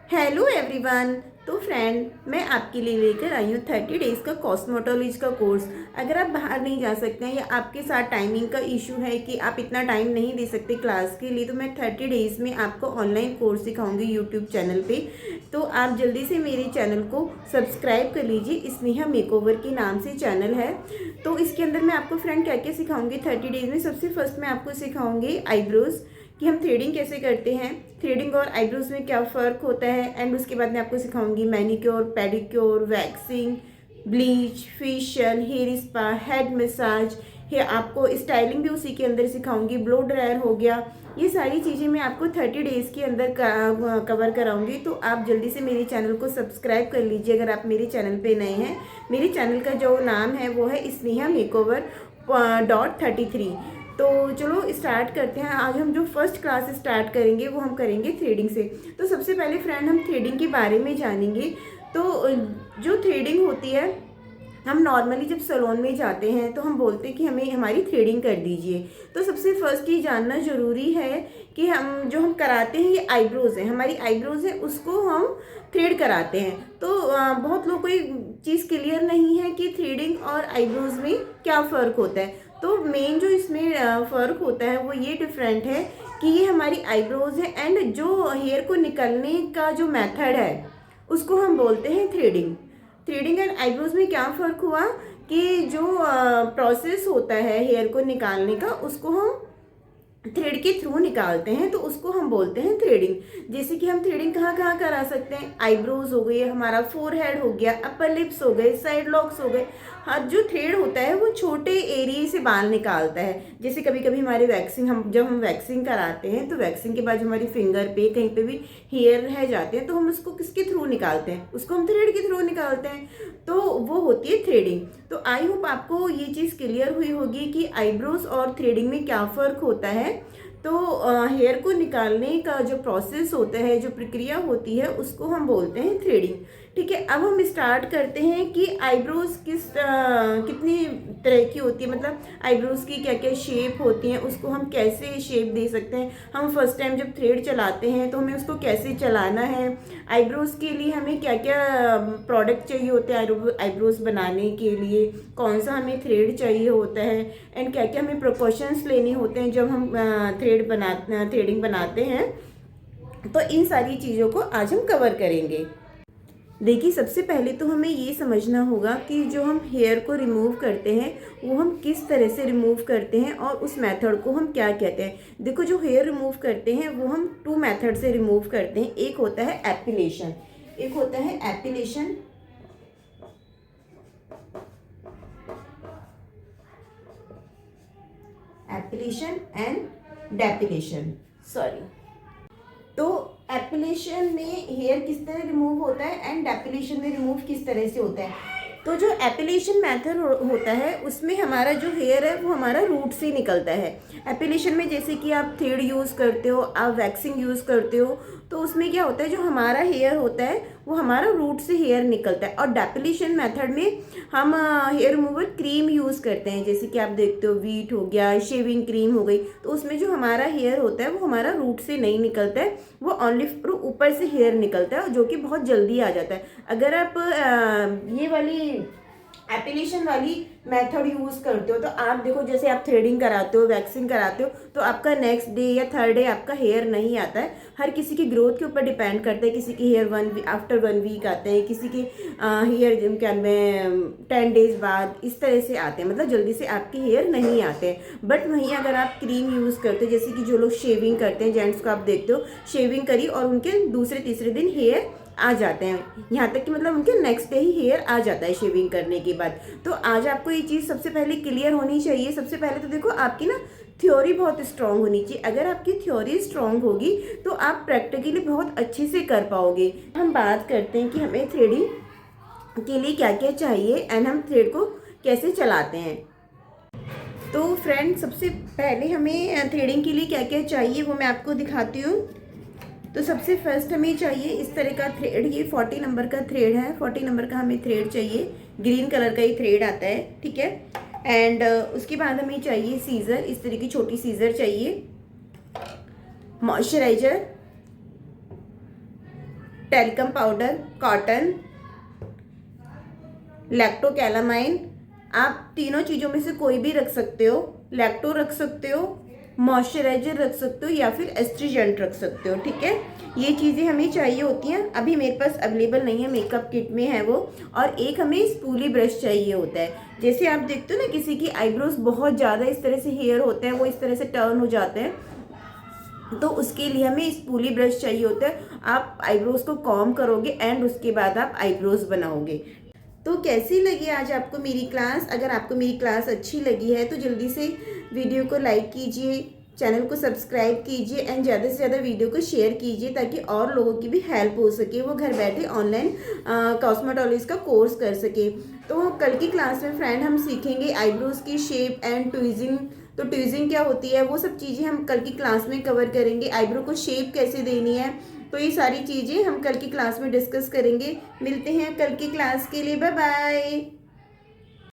Hello everyone. तो friend, मैं आपके लिए लेकर आई हूँ 30 डेज़ का कॉस्मेटोलॉजी का कोर्स। अगर आप बाहर नहीं जा सकते हैं या आपके साथ टाइमिंग का इशू है कि आप इतना टाइम नहीं दे सकते क्लास के लिए, तो मैं 30 डेज़ में आपको ऑनलाइन कोर्स सिखाऊंगी यूट्यूब चैनल पे। तो आप जल्दी से मेरे चैनल को सब्सक्राइब कर लीजिए। स्नेहा मेकओवर के नाम से चैनल है। तो इसके अंदर मैं आपको फ्रेंड क्या क्या सिखाऊंगी 30 डेज़ में। सबसे फर्स्ट मैं आपको सिखाऊंगी आईब्रोज़ कि हम थ्रेडिंग कैसे करते हैं, थ्रेडिंग और आईब्रोज में क्या फ़र्क होता है। एंड उसके बाद मैं आपको सिखाऊंगी manicure, pedicure, waxing, bleach, facial, hair spa, head massage, है आपको स्टाइलिंग भी उसी के अंदर सिखाऊंगी। ब्लो ड्रायर हो गया, ये सारी चीज़ें मैं आपको 30 डेज़ के अंदर कवर कराऊंगी। तो आप जल्दी से मेरे चैनल को सब्सक्राइब कर लीजिए अगर आप मेरे चैनल पे नए हैं। मेरे चैनल का जो नाम है वो है स्नेहा मेकओवर .33। तो चलो स्टार्ट करते हैं। आज हम जो फर्स्ट क्लास स्टार्ट करेंगे वो हम करेंगे थ्रेडिंग से। तो सबसे पहले फ्रेंड हम थ्रेडिंग के बारे में जानेंगे। तो जो थ्रेडिंग होती है, हम नॉर्मली जब सैलून में जाते हैं तो हम बोलते हैं कि हमें हमारी थ्रेडिंग कर दीजिए। तो सबसे फर्स्ट ये जानना ज़रूरी है कि हम कराते हैं, ये आईब्रोज़ है, हमारी आईब्रोज़ है, उसको हम थ्रेड कराते हैं। तो बहुत लोग को ये चीज़ क्लियर नहीं है कि थ्रेडिंग और आईब्रोज़ में क्या फ़र्क होता है। तो मेन जो इसमें फ़र्क होता है वो ये डिफरेंट है कि ये हमारी आईब्रोज़ है एंड जो हेयर को निकलने का जो मेथड है उसको हम बोलते हैं थ्रेडिंग। थ्रेडिंग एंड आईब्रोज में क्या फ़र्क हुआ कि जो प्रोसेस होता है हेयर को निकालने का, उसको हम थ्रेड के थ्रू निकालते हैं, तो उसको हम बोलते हैं थ्रेडिंग। जैसे कि हम थ्रेडिंग कहाँ कहाँ करा सकते हैं, आईब्रोज हो गई, हमारा फोरहेड हो गया, अपर लिप्स हो गए, साइड लॉक्स हो गए। हाँ, जो थ्रेड होता है वो छोटे एरिया से बाल निकालता है। जैसे कभी कभी हमारे वैक्सिंग, जब हम वैक्सिंग कराते हैं तो वैक्सिंग के बाद हमारी फिंगर पे कहीं पे भी हेयर रह जाते हैं तो हम उसको किसके थ्रू निकालते हैं, उसको हम थ्रेड के थ्रू निकालते हैं। तो वो होती है थ्रेडिंग। तो आई होप आपको ये चीज़ क्लियर हुई होगी कि आईब्रोज और थ्रेडिंग में क्या फ़र्क होता है। तो हेयर को निकालने का जो प्रोसेस होता है, जो प्रक्रिया होती है, उसको हम बोलते हैं थ्रेडिंग। ठीक है, अब हम स्टार्ट करते हैं कि आईब्रोज कितनी तरह की होती है, मतलब आईब्रोज की क्या क्या शेप होती हैं, उसको हम कैसे शेप दे सकते हैं। हम फर्स्ट टाइम जब थ्रेड चलाते हैं तो हमें उसको कैसे चलाना है। आईब्रोज के लिए हमें क्या क्या प्रोडक्ट चाहिए होते हैं आईब्रोज बनाने के लिए, कौन सा हमें थ्रेड चाहिए होता है, एंड क्या क्या हमें प्रिकॉशंस लेने होते हैं जब हम थ्रेडिंग बनाते हैं। तो इन सारी चीज़ों को आज हम कवर करेंगे। देखिए, सबसे पहले तो हमें ये समझना होगा कि जो हम हेयर को रिमूव करते हैं वो हम किस तरह से रिमूव करते हैं और उस मेथड को हम क्या कहते हैं। देखो, जो हेयर रिमूव करते हैं वो हम 2 मेथड से रिमूव करते हैं। एक होता है एपिलेशन, एक होता है एपिलेशन एपिलेशन एंड डेपिलेशन, सॉरी। तो एपिलेशन में हेयर किस तरह रिमूव होता है एंड डेपिलेशन में रिमूव किस तरह से होता है। तो जो एपिलेशन मेथड होता है उसमें हमारा जो हेयर है वो हमारा रूट से निकलता है। एपिलेशन में जैसे कि आप थ्रेड यूज़ करते हो, आप वैक्सिंग यूज़ करते हो, तो उसमें क्या होता है, जो हमारा हेयर होता है वो हमारा रूट से हेयर निकलता है। और डेपिलेशन मेथड में हम हेयर रिमूवर क्रीम यूज़ करते हैं, जैसे कि आप देखते हो वीट हो गया, शेविंग क्रीम हो गई। तो उसमें जो हमारा हेयर होता है वो हमारा रूट से नहीं निकलता है, वो ऑनली ऊपर से हेयर निकलता है, जो कि बहुत जल्दी आ जाता है। अगर आप ये वाली एपिलेशन वाली मेथड यूज़ करते हो तो आप देखो, जैसे आप थ्रेडिंग कराते हो, वैक्सिंग कराते हो, तो आपका नेक्स्ट डे या थर्ड डे आपका हेयर नहीं आता है। हर किसी की ग्रोथ के ऊपर डिपेंड करता है। किसी के हेयर आफ्टर 1 वीक आते हैं, किसी के हेयर क्या में 10 डेज बाद, इस तरह से आते हैं, मतलब जल्दी से आपके हेयर नहीं आते हैं। बट वहीं अगर आप क्रीम यूज़ करते हो, जैसे कि जो लोग शेविंग करते हैं, जेंट्स को आप देखते हो शेविंग करी और उनके दूसरे तीसरे दिन हेयर आ जाते हैं, यहाँ तक कि मतलब उनके नेक्स्ट डे ही हेयर आ जाता है शेविंग करने के बाद। तो आज आपको ये चीज़ सबसे पहले क्लियर होनी चाहिए। सबसे पहले तो देखो, आपकी ना थ्योरी बहुत स्ट्रांग होनी चाहिए। अगर आपकी थ्योरी स्ट्रांग होगी तो आप प्रैक्टिकली बहुत अच्छे से कर पाओगे। हम बात करते हैं कि हमें थ्रेडिंग के लिए क्या क्या चाहिए एंड हम थ्रेड को कैसे चलाते हैं। तो फ्रेंड, सबसे पहले हमें थ्रेडिंग के लिए क्या क्या चाहिए वो मैं आपको दिखाती हूँ। तो सबसे फर्स्ट हमें चाहिए इस तरह का थ्रेड। ये 40 नंबर का थ्रेड है, 40 नंबर का हमें थ्रेड चाहिए। ग्रीन कलर का ही थ्रेड आता है, ठीक है। एंड उसके बाद हमें चाहिए सीज़र, इस तरह की छोटी सीज़र चाहिए। Moisturiser, talcum powder, cotton, lacto calamine. आप तीनों चीज़ों में से कोई भी रख सकते हो। लैक्टो रख सकते हो, मॉइस्चराइजर रख सकते हो या फिर एस्ट्रीजेंट रख सकते हो। ठीक है, ये चीज़ें हमें चाहिए होती हैं। अभी मेरे पास अवेलेबल नहीं है, मेकअप किट में है वो। और एक हमें स्पूली ब्रश चाहिए होता है। जैसे आप देखते हो ना, किसी की आईब्रोज बहुत ज़्यादा इस तरह से हेयर होते हैं, वो इस तरह से टर्न हो जाते हैं, तो उसके लिए हमें स्पूली ब्रश चाहिए होता है। आप आईब्रोज को कॉम्ब करोगे एंड उसके बाद आप आईब्रोज बनाओगे। तो कैसी लगी आज आपको मेरी क्लास? अगर आपको मेरी क्लास अच्छी लगी है तो जल्दी से वीडियो को लाइक कीजिए, चैनल को सब्सक्राइब कीजिए एंड ज़्यादा से ज़्यादा वीडियो को शेयर कीजिए, ताकि और लोगों की भी हेल्प हो सके, वो घर बैठे ऑनलाइन कॉस्मेटोलॉजी का कोर्स कर सके। तो कल की क्लास में फ्रेंड हम सीखेंगे आईब्रोज की शेप एंड ट्विजिंग। तो ट्विजिंग क्या होती है, वो सब चीज़ें हम कल की क्लास में कवर करेंगे। आईब्रो को शेप कैसे देनी है, तो ये सारी चीज़ें हम कल की क्लास में डिस्कस करेंगे। मिलते हैं कल की क्लास के लिए, बाय बाय।